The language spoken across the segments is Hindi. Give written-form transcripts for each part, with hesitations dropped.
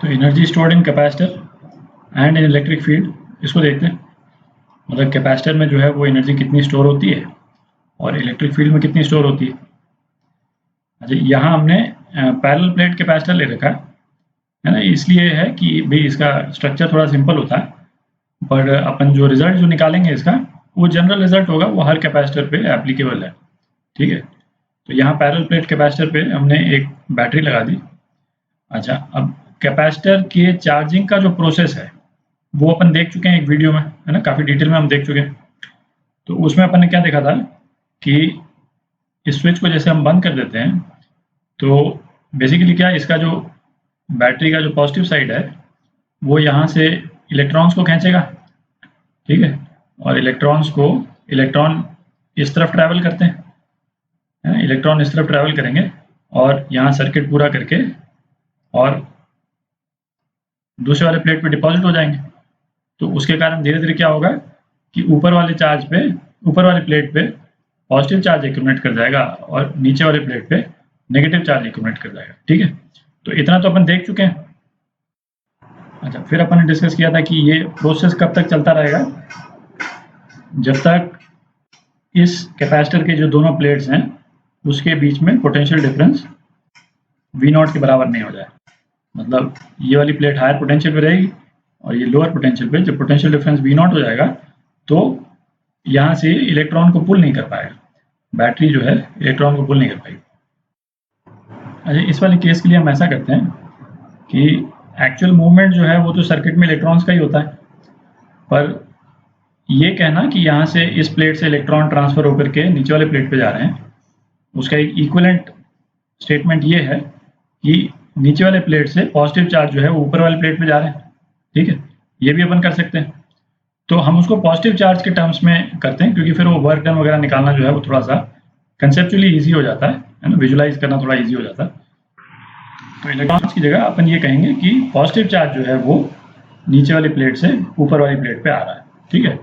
तो energy stored in capacitor and in electric field, इसको देखते हैं। मतलब कैपेसिटर में जो है वो एनर्जी कितनी स्टोर होती है और इलेक्ट्रिक फील्ड में कितनी स्टोर होती है। अच्छा, यहाँ हमने पैरेलल प्लेट कैपेसिटर ले रखा है ना, इसलिए है कि भाई इसका स्ट्रक्चर थोड़ा सिंपल होता है, पर अपन जो रिजल्ट जो निकालेंगे इसका वो जनरल रिजल्ट होगा, वो हर कैपेसिटर पे एप्लीकेबल है। ठीक है, तो यहाँ पैरेलल प्लेट कैपेसिटर पे हमने एक बैटरी लगा दी। अच्छा, अब कैपेसिटर के चार्जिंग का जो प्रोसेस है वो अपन देख चुके हैं एक वीडियो में, है ना, काफ़ी डिटेल में हम देख चुके हैं। तो उसमें अपन ने क्या देखा था कि इस स्विच को जैसे हम बंद कर देते हैं तो बेसिकली क्या, इसका जो बैटरी का जो पॉजिटिव साइड है वो यहाँ से इलेक्ट्रॉन्स को खींचेगा। ठीक है, और इलेक्ट्रॉन इस तरफ ट्रैवल करते हैं, है ना, इलेक्ट्रॉन इस तरफ ट्रैवल करेंगे और यहाँ सर्किट पूरा करके और दूसरे वाले प्लेट पे डिपॉजिट हो जाएंगे। तो उसके कारण धीरे धीरे क्या होगा कि ऊपर वाले प्लेट पे पॉजिटिव चार्ज एक्यूमुलेट कर जाएगा और नीचे वाले प्लेट पे नेगेटिव चार्ज एक्यूमुलेट कर जाएगा। ठीक है, तो इतना तो अपन देख चुके हैं। अच्छा, फिर अपन ने डिस्कस किया था कि ये प्रोसेस कब तक चलता रहेगा, जब तक इस कैपेसिटर के जो दोनों प्लेट्स हैं उसके बीच में पोटेंशियल डिफरेंस V0 के बराबर नहीं हो जाए। मतलब ये वाली प्लेट हायर पोटेंशियल पे रहेगी और ये लोअर पोटेंशियल पे, जब पोटेंशियल डिफरेंस V0 हो जाएगा तो यहाँ से इलेक्ट्रॉन को पुल नहीं कर पाएगा, बैटरी जो है इलेक्ट्रॉन को पुल नहीं कर पाएगी। अच्छा, इस वाले केस के लिए हम ऐसा करते हैं कि एक्चुअल मूवमेंट जो है वो तो सर्किट में इलेक्ट्रॉन्स का ही होता है, पर ये कहना कि यहाँ से इस प्लेट से इलेक्ट्रॉन ट्रांसफर होकर के नीचे वाले प्लेट पे जा रहे हैं, उसका एक इक्विवेलेंट स्टेटमेंट ये है कि नीचे वाले प्लेट से पॉजिटिव चार्ज जो है वो ऊपर वाले प्लेट पे जा रहे हैं। ठीक है, ये भी अपन कर सकते हैं। तो हम उसको पॉजिटिव चार्ज के टर्म्स में करते हैं, क्योंकि फिर वो वर्क डन वगैरह निकालना जो है वो थोड़ा सा कंसेप्चुअली ईजी हो जाता है ना, विजुलाइज करना थोड़ा ईजी हो जाता है। तो इलेक्ट्रॉन्स की जगह अपन ये कहेंगे कि पॉजिटिव चार्ज जो है वो नीचे वाली प्लेट से ऊपर वाली प्लेट पे आ रहा है। ठीक है,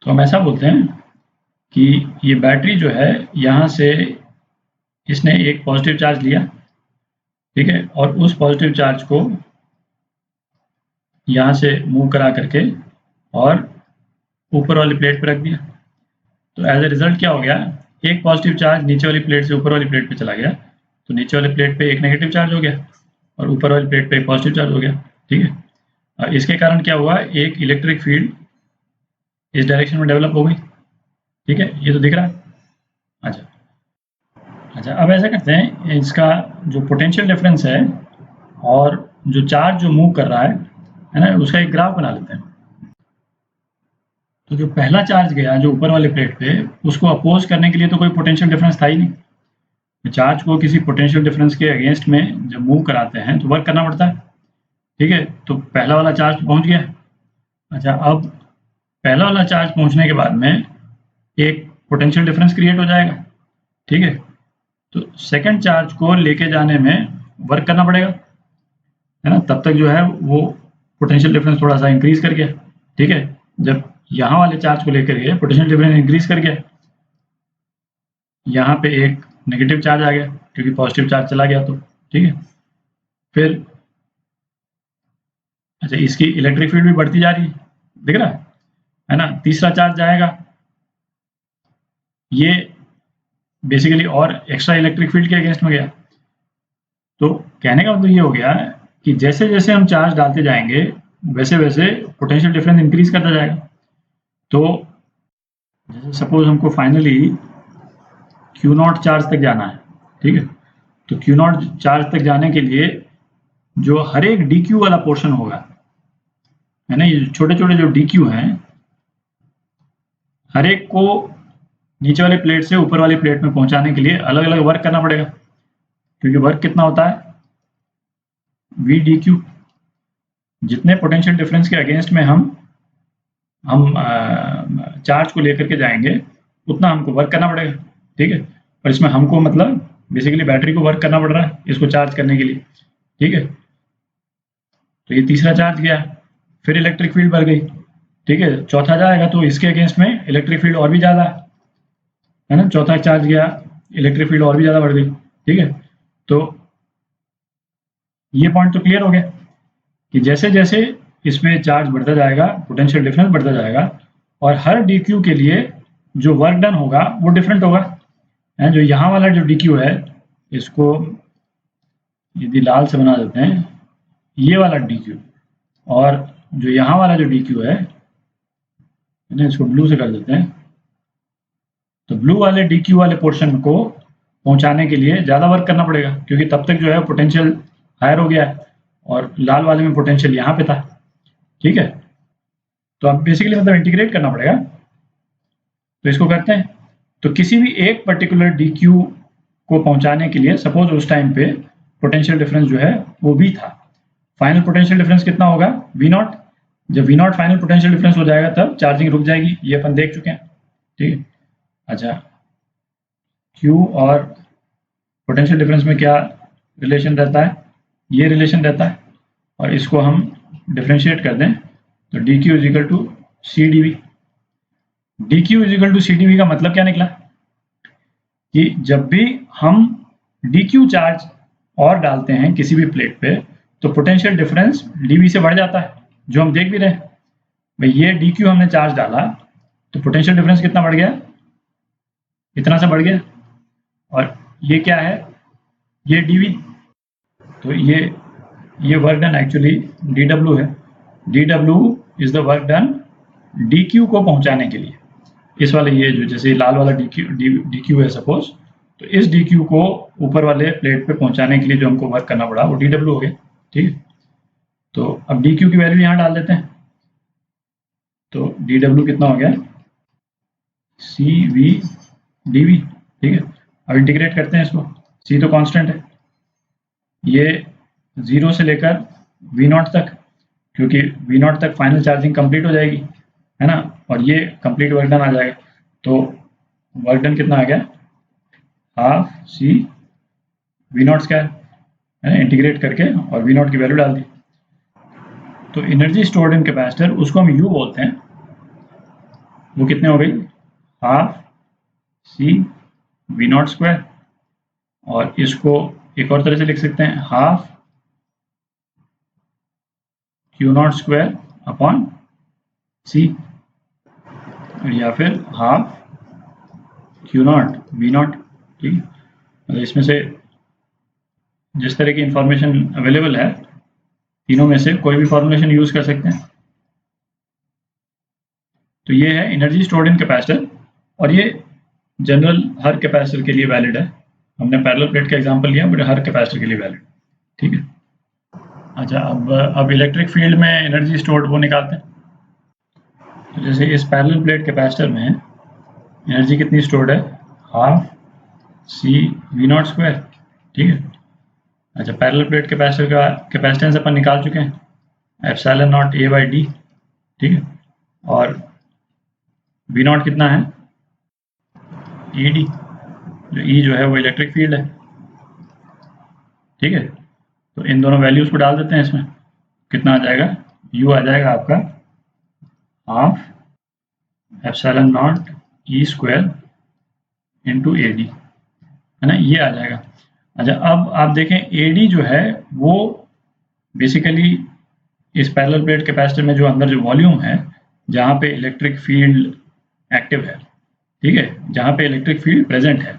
तो हम ऐसा बोलते हैं कि ये बैटरी जो है यहाँ से इसने एक पॉजिटिव चार्ज लिया, ठीक है, और उस पॉजिटिव चार्ज को यहाँ से मूव करा करके और ऊपर वाली प्लेट पर रख दिया। तो एज ए रिजल्ट क्या हो गया, एक पॉजिटिव चार्ज नीचे वाली प्लेट से ऊपर वाली प्लेट पे चला गया, तो नीचे वाली प्लेट पे एक नेगेटिव चार्ज हो गया और ऊपर वाली प्लेट पे एक पॉजिटिव चार्ज हो गया। ठीक है, और इसके कारण क्या हुआ, एक इलेक्ट्रिक फील्ड इस डायरेक्शन में डेवलप हो गई। ठीक है, ये तो दिख रहा है। अच्छा, अब ऐसा करते हैं, इसका जो पोटेंशियल डिफरेंस है और जो चार्ज जो मूव कर रहा है ना, उसका एक ग्राफ बना लेते हैं। तो जो पहला चार्ज गया जो ऊपर वाले प्लेट पे, उसको अपोज करने के लिए तो कोई पोटेंशियल डिफरेंस था ही नहीं। चार्ज को किसी पोटेंशियल डिफरेंस के अगेंस्ट में जब मूव कराते हैं तो वर्क करना पड़ता है। ठीक है, तो पहला वाला चार्ज पहुंच गया। अच्छा, अब पहला वाला चार्ज पहुंचने के बाद में एक पोटेंशियल डिफरेंस क्रिएट हो जाएगा। ठीक है, तो सेकंड चार्ज को लेके जाने में वर्क करना पड़ेगा, है ना, तब तक जो है वो पोटेंशियल डिफरेंस थोड़ा सा इंक्रीज कर गया। ठीक है, जब यहाँ वाले चार्ज को लेकर गए पोटेंशियल डिफरेंस इंक्रीज कर गया, यहाँ पे एक नेगेटिव चार्ज आ गया क्योंकि पॉजिटिव चार्ज चला गया। तो ठीक है, फिर अच्छा, इसकी इलेक्ट्रिक फील्ड भी बढ़ती जा रही है, दिख रहा है ना। तीसरा चार्ज जाएगा, ये बेसिकली और एक्स्ट्रा इलेक्ट्रिक फील्ड के अगेंस्ट में गया। तो कहने का मतलब ये हो गया कि जैसे जैसे हम चार्ज डालते जाएंगे वैसे वैसे पोटेंशियल डिफरेंस इंक्रीज करता जाएगा। तो जैसे सपोज हमको फाइनली Q0 चार्ज तक जाना है, ठीक है, तो Q0 चार्ज तक जाने के लिए जो हर एक DQ वाला पोर्शन होगा, है ना, ये छोटे छोटे जो DQ हैं, हर एक को नीचे वाली प्लेट से ऊपर वाली प्लेट में पहुंचाने के लिए अलग अलग वर्क करना पड़ेगा, क्योंकि वर्क कितना होता है, VDQ। जितने पोटेंशियल डिफरेंस के अगेंस्ट में हम चार्ज को लेकर के जाएंगे उतना हमको वर्क करना पड़ेगा। ठीक है, और इसमें हमको मतलब बेसिकली बैटरी को वर्क करना पड़ रहा है इसको चार्ज करने के लिए। ठीक है, तो ये तीसरा चार्ज गया, फिर इलेक्ट्रिक फील्ड बढ़ गई। ठीक है, चौथा जाएगा तो इसके अगेंस्ट में इलेक्ट्रिक फील्ड और भी ज़्यादा है ना, चौथा चार्ज गया, इलेक्ट्रिक फील्ड और भी ज़्यादा बढ़ गई। ठीक है, तो ये पॉइंट तो क्लियर हो गया कि जैसे जैसे इसमें चार्ज बढ़ता जाएगा पोटेंशियल डिफरेंस बढ़ता जाएगा और हर डी क्यू के लिए जो वर्क डन होगा वो डिफरेंट होगा। जो यहाँ वाला जो डी क्यू है, इसको यदि लाल से बना देते हैं, ये वाला डी क्यू, और जो यहाँ वाला जो डी क्यू है इसको ब्लू से कर देते हैं, तो ब्लू वाले डी क्यू वाले पोर्शन को पहुंचाने के लिए ज़्यादा वर्क करना पड़ेगा, क्योंकि तब तक जो है पोटेंशियल हायर हो गया है और लाल वाले में पोटेंशियल यहाँ पे था। ठीक है, तो अब बेसिकली मतलब इंटीग्रेट करना पड़ेगा। तो इसको करते हैं, तो किसी भी एक पर्टिकुलर डी क्यू को पहुंचाने के लिए सपोज उस टाइम पे पोटेंशियल डिफरेंस जो है वो भी था। फाइनल पोटेंशियल डिफरेंस कितना होगा, वी नॉट। जब V naught final potential difference हो जाएगा तब चार्जिंग रुक जाएगी, ये अपन देख चुके हैं। ठीक है, अच्छा क्यू और पोटेंशियल डिफरेंस में क्या रिलेशन रहता है, ये रिलेशन रहता है, और इसको हम डिफरेंशिएट कर दें तो D Q is equal to C D V. D Q is equal to C D V का मतलब क्या निकला कि जब भी हम डी क्यू चार्ज और डालते हैं किसी भी प्लेट पे तो पोटेंशियल डिफरेंस डी वी से बढ़ जाता है, जो हम देख भी रहे हैं। भाई ये डी क्यू हमने चार्ज डाला तो पोटेंशियल डिफरेंस कितना बढ़ गया, इतना सा बढ़ गया, और ये क्या है, ये डी वी। तो ये work done actually D W है। D W is the work done D Q को पहुंचाने के लिए। इस वाले ये जो जैसे लाल वाला डी क्यू है सपोज, तो इस डी क्यू को ऊपर वाले प्लेट पे पहुंचाने के लिए जो हमको वर्क करना पड़ा वो डी डब्ल्यू हो गया। ठीक है, तो अब डी क्यू की वैल्यू यहाँ डाल देते हैं, तो डी डब्ल्यू कितना हो गया, सी वी डी वी। ठीक है, अब इंटीग्रेट करते हैं इसको, सी तो कांस्टेंट है, ये 0 से लेकर वी नॉट तक, क्योंकि वी नॉट तक फाइनल चार्जिंग कंप्लीट हो जाएगी, है ना, और ये कंप्लीट वर्क डन आ जाएगा। तो वर्क डन कितना आ गया, half C V naught square, है ना, इंटीग्रेट करके और वी नॉट की वैल्यू डाल दी। तो एनर्जी स्टोर्ड इन कैपेसिटर उसको हम यू बोलते हैं, वो कितने हो गई, half C V naught square, और इसको एक और तरह से लिख सकते हैं, half Q naught square upon C, या फिर half Q naught V naught. ठीक है, मतलब इसमें से जिस तरह की इंफॉर्मेशन अवेलेबल है तीनों में से कोई भी फॉर्मुलेशन यूज कर सकते हैं। तो ये है एनर्जी स्टोर्ड इन कैपेसिटर, और ये जनरल हर कैपेसिटर के लिए वैलिड है। हमने पैरेलल प्लेट का एग्जांपल लिया, बट हर कैपेसिटर के लिए वैलिड। ठीक है, अच्छा अब इलेक्ट्रिक फील्ड में एनर्जी स्टोर्ड वो निकालते हैं। तो जैसे इस पैरेलल प्लेट कैपेसिटर में एनर्जी कितनी स्टोर्ड है, half C V naught square. ठीक है, अच्छा पैरेलल प्लेट कैपेसिटर का कैपेसिटेंस अपन निकाल चुके हैं, epsilon naught A by D. ठीक है, और वी नॉट कितना है, ई डी, जो ई जो है वो इलेक्ट्रिक फील्ड है। ठीक है, तो इन दोनों वैल्यूज को डाल देते हैं इसमें, कितना आ जाएगा, यू आ जाएगा आपका half epsilon not E square into A D, है ना, ये आ जाएगा। अच्छा अब आप देखें ए डी जो है वो बेसिकली इस पैरेलल प्लेट कैपेसिटर में जो अंदर जो वॉल्यूम है जहाँ पे इलेक्ट्रिक फील्ड एक्टिव है, ठीक है, जहाँ पे इलेक्ट्रिक फील्ड प्रेजेंट है,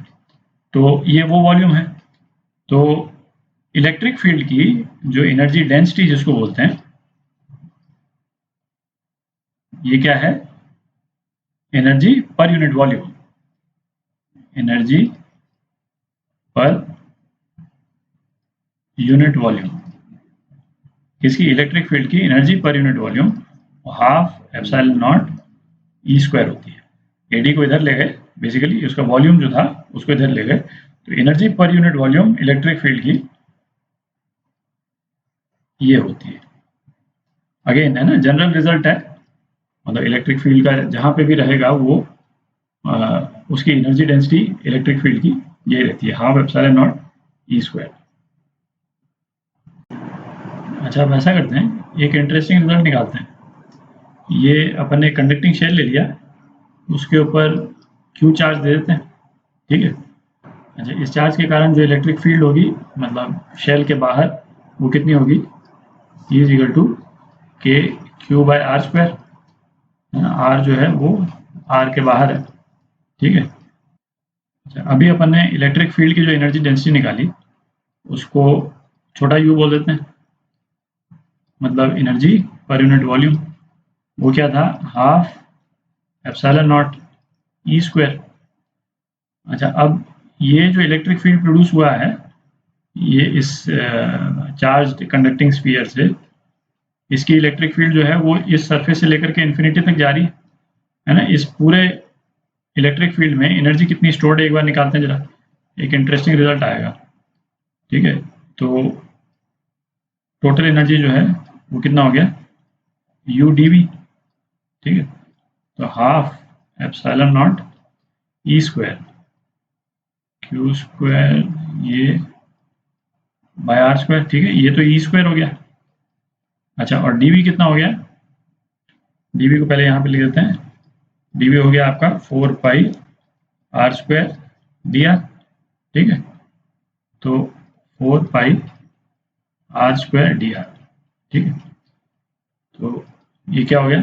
तो ये वो वॉल्यूम है। तो इलेक्ट्रिक फील्ड की जो एनर्जी डेंसिटी जिसको बोलते हैं, ये क्या है, energy per unit volume, energy per unit volume, इसकी इलेक्ट्रिक फील्ड की energy per unit volume half epsilon not E square होती है। एडी को इधर ले गए, बेसिकली उसका वॉल्यूम जो था उसको इधर ले गए, तो energy per unit volume electric field की ये होती है। अगेन है ना, जनरल रिजल्ट है, मतलब इलेक्ट्रिक फील्ड का जहाँ पे भी रहेगा वो उसकी एनर्जी डेंसिटी इलेक्ट्रिक फील्ड की ये रहती है, half epsilon not E square. अच्छा अब ऐसा करते हैं, एक इंटरेस्टिंग रिजल्ट निकालते हैं। ये अपन ने कंडक्टिंग शेल ले लिया, उसके ऊपर क्यू चार्ज दे देते हैं। ठीक है, अच्छा इस चार्ज के कारण जो इलेक्ट्रिक फील्ड होगी, मतलब शेल के बाहर वो कितनी होगी, E is equal to K Q by R square. R जो है वो आर के बाहर है, ठीक है। अच्छा, अभी अपन ने इलेक्ट्रिक फील्ड की जो एनर्जी डेंसिटी निकाली उसको छोटा यू बोल देते हैं, मतलब एनर्जी पर यूनिट वॉल्यूम। वो क्या था, half epsilon not E square. अच्छा, अब ये जो इलेक्ट्रिक फील्ड प्रोड्यूस हुआ है ये इस चार्ज कंडक्टिंग स्फीयर से, इसकी इलेक्ट्रिक फील्ड जो है वो इस सरफेस से लेकर के इन्फिनिटी तक जा रही है ना। इस पूरे इलेक्ट्रिक फील्ड में एनर्जी कितनी स्टोर्ड है एक बार निकालते हैं जरा, एक इंटरेस्टिंग रिजल्ट आएगा, ठीक है। तो टोटल एनर्जी जो है वो कितना हो गया, यू डी वी, ठीक है। तो half epsilon not E square Q square ये बाय आर स्क्वायर, ठीक है। ये तो ई स्क्वायर हो गया। अच्छा, और डी वी कितना हो गया, डी वी को पहले यहाँ पे लिख देते हैं, डी वी हो गया आपका 4 पाई आर स्क्वायर डी आर, ठीक है। तो 4 पाई आर स्क्वायर डी आर, ठीक है। तो ये क्या हो गया,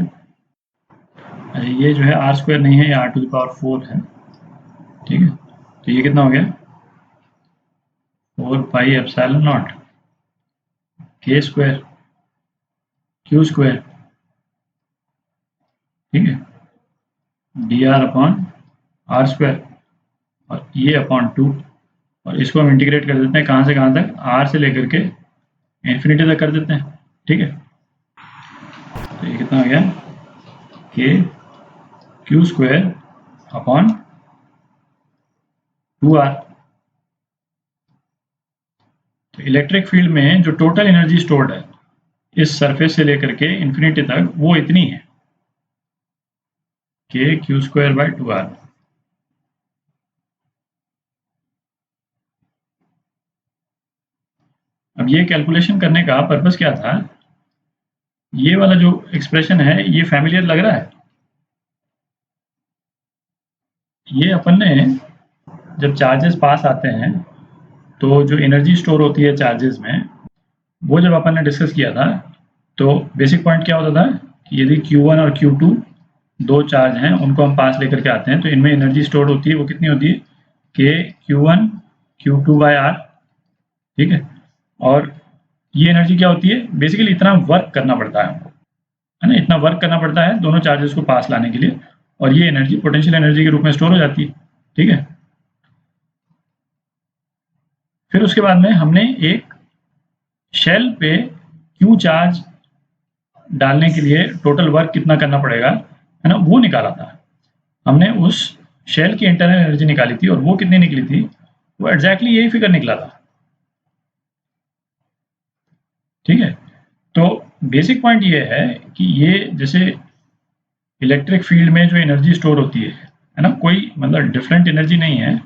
ये जो है आर स्क्वायर नहीं है, ये आर टू द पावर 4 है, ठीक है। तो ये कितना हो गया, 4 pi epsilon naught K square Q square, ठीक है, D R upon R square, और ये अपॉन 2, और इसको हम इंटीग्रेट कर देते हैं कहाँ से कहाँ तक, आर से लेकर के इन्फिनिटी तक कर देते हैं, ठीक है। तो ये कितना हो गया, के क्यू स्क्वायर अपॉन 2r। तो इलेक्ट्रिक फील्ड में जो टोटल एनर्जी स्टोर्ड है इस सरफेस से लेकर के इन्फिनिटी तक वो इतनी है, के क्यू स्क्वायर बाय 2r। अब ये कैलकुलेशन करने का पर्पस क्या था, ये वाला जो एक्सप्रेशन है ये फैमिलियर लग रहा है। ये अपन ने जब चार्जेस पास आते हैं तो जो एनर्जी स्टोर होती है चार्जेस में, वो जब अपन ने डिस्कस किया था तो बेसिक पॉइंट क्या होता था कि यदि Q1 और Q2 दो चार्ज हैं उनको हम पास लेकर के आते हैं तो इनमें एनर्जी स्टोर होती है वो कितनी होती है, के Q1 Q2 बाय आर, ठीक है। और ये एनर्जी क्या होती है, बेसिकली इतना वर्क करना पड़ता है हमको, है ना, इतना वर्क करना पड़ता है दोनों चार्जेस को पास लाने के लिए, और ये एनर्जी पोटेंशियल एनर्जी के रूप में स्टोर हो जाती है, ठीक है। फिर उसके बाद में हमने एक शेल पे क्यू चार्ज डालने के लिए टोटल वर्क कितना करना पड़ेगा, है ना, वो निकाला था हमने। उस शेल की इंटरनल एनर्जी निकाली थी और वो कितनी निकली थी, वो एग्जैक्टली यही फिगर निकला था, ठीक है। तो बेसिक पॉइंट ये है कि ये जैसे इलेक्ट्रिक फील्ड में जो एनर्जी स्टोर होती है ना, कोई मतलब डिफरेंट एनर्जी नहीं है,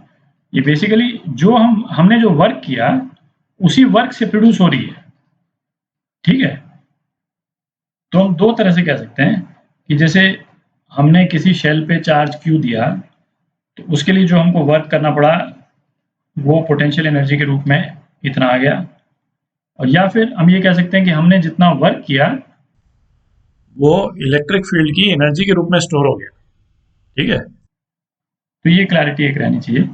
ये बेसिकली जो हमने जो वर्क किया उसी वर्क से प्रोड्यूस हो रही है, ठीक है। तो हम दो तरह से कह सकते हैं कि जैसे हमने किसी शेल पे चार्ज क्यू दिया तो उसके लिए जो हमको वर्क करना पड़ा वो पोटेंशियल एनर्जी के रूप में इतना आ गया, और या फिर हम ये कह सकते हैं कि हमने जितना वर्क किया वो इलेक्ट्रिक फील्ड की एनर्जी के रूप में स्टोर हो गया, ठीक है। तो ये क्लैरिटी एक रहनी चाहिए।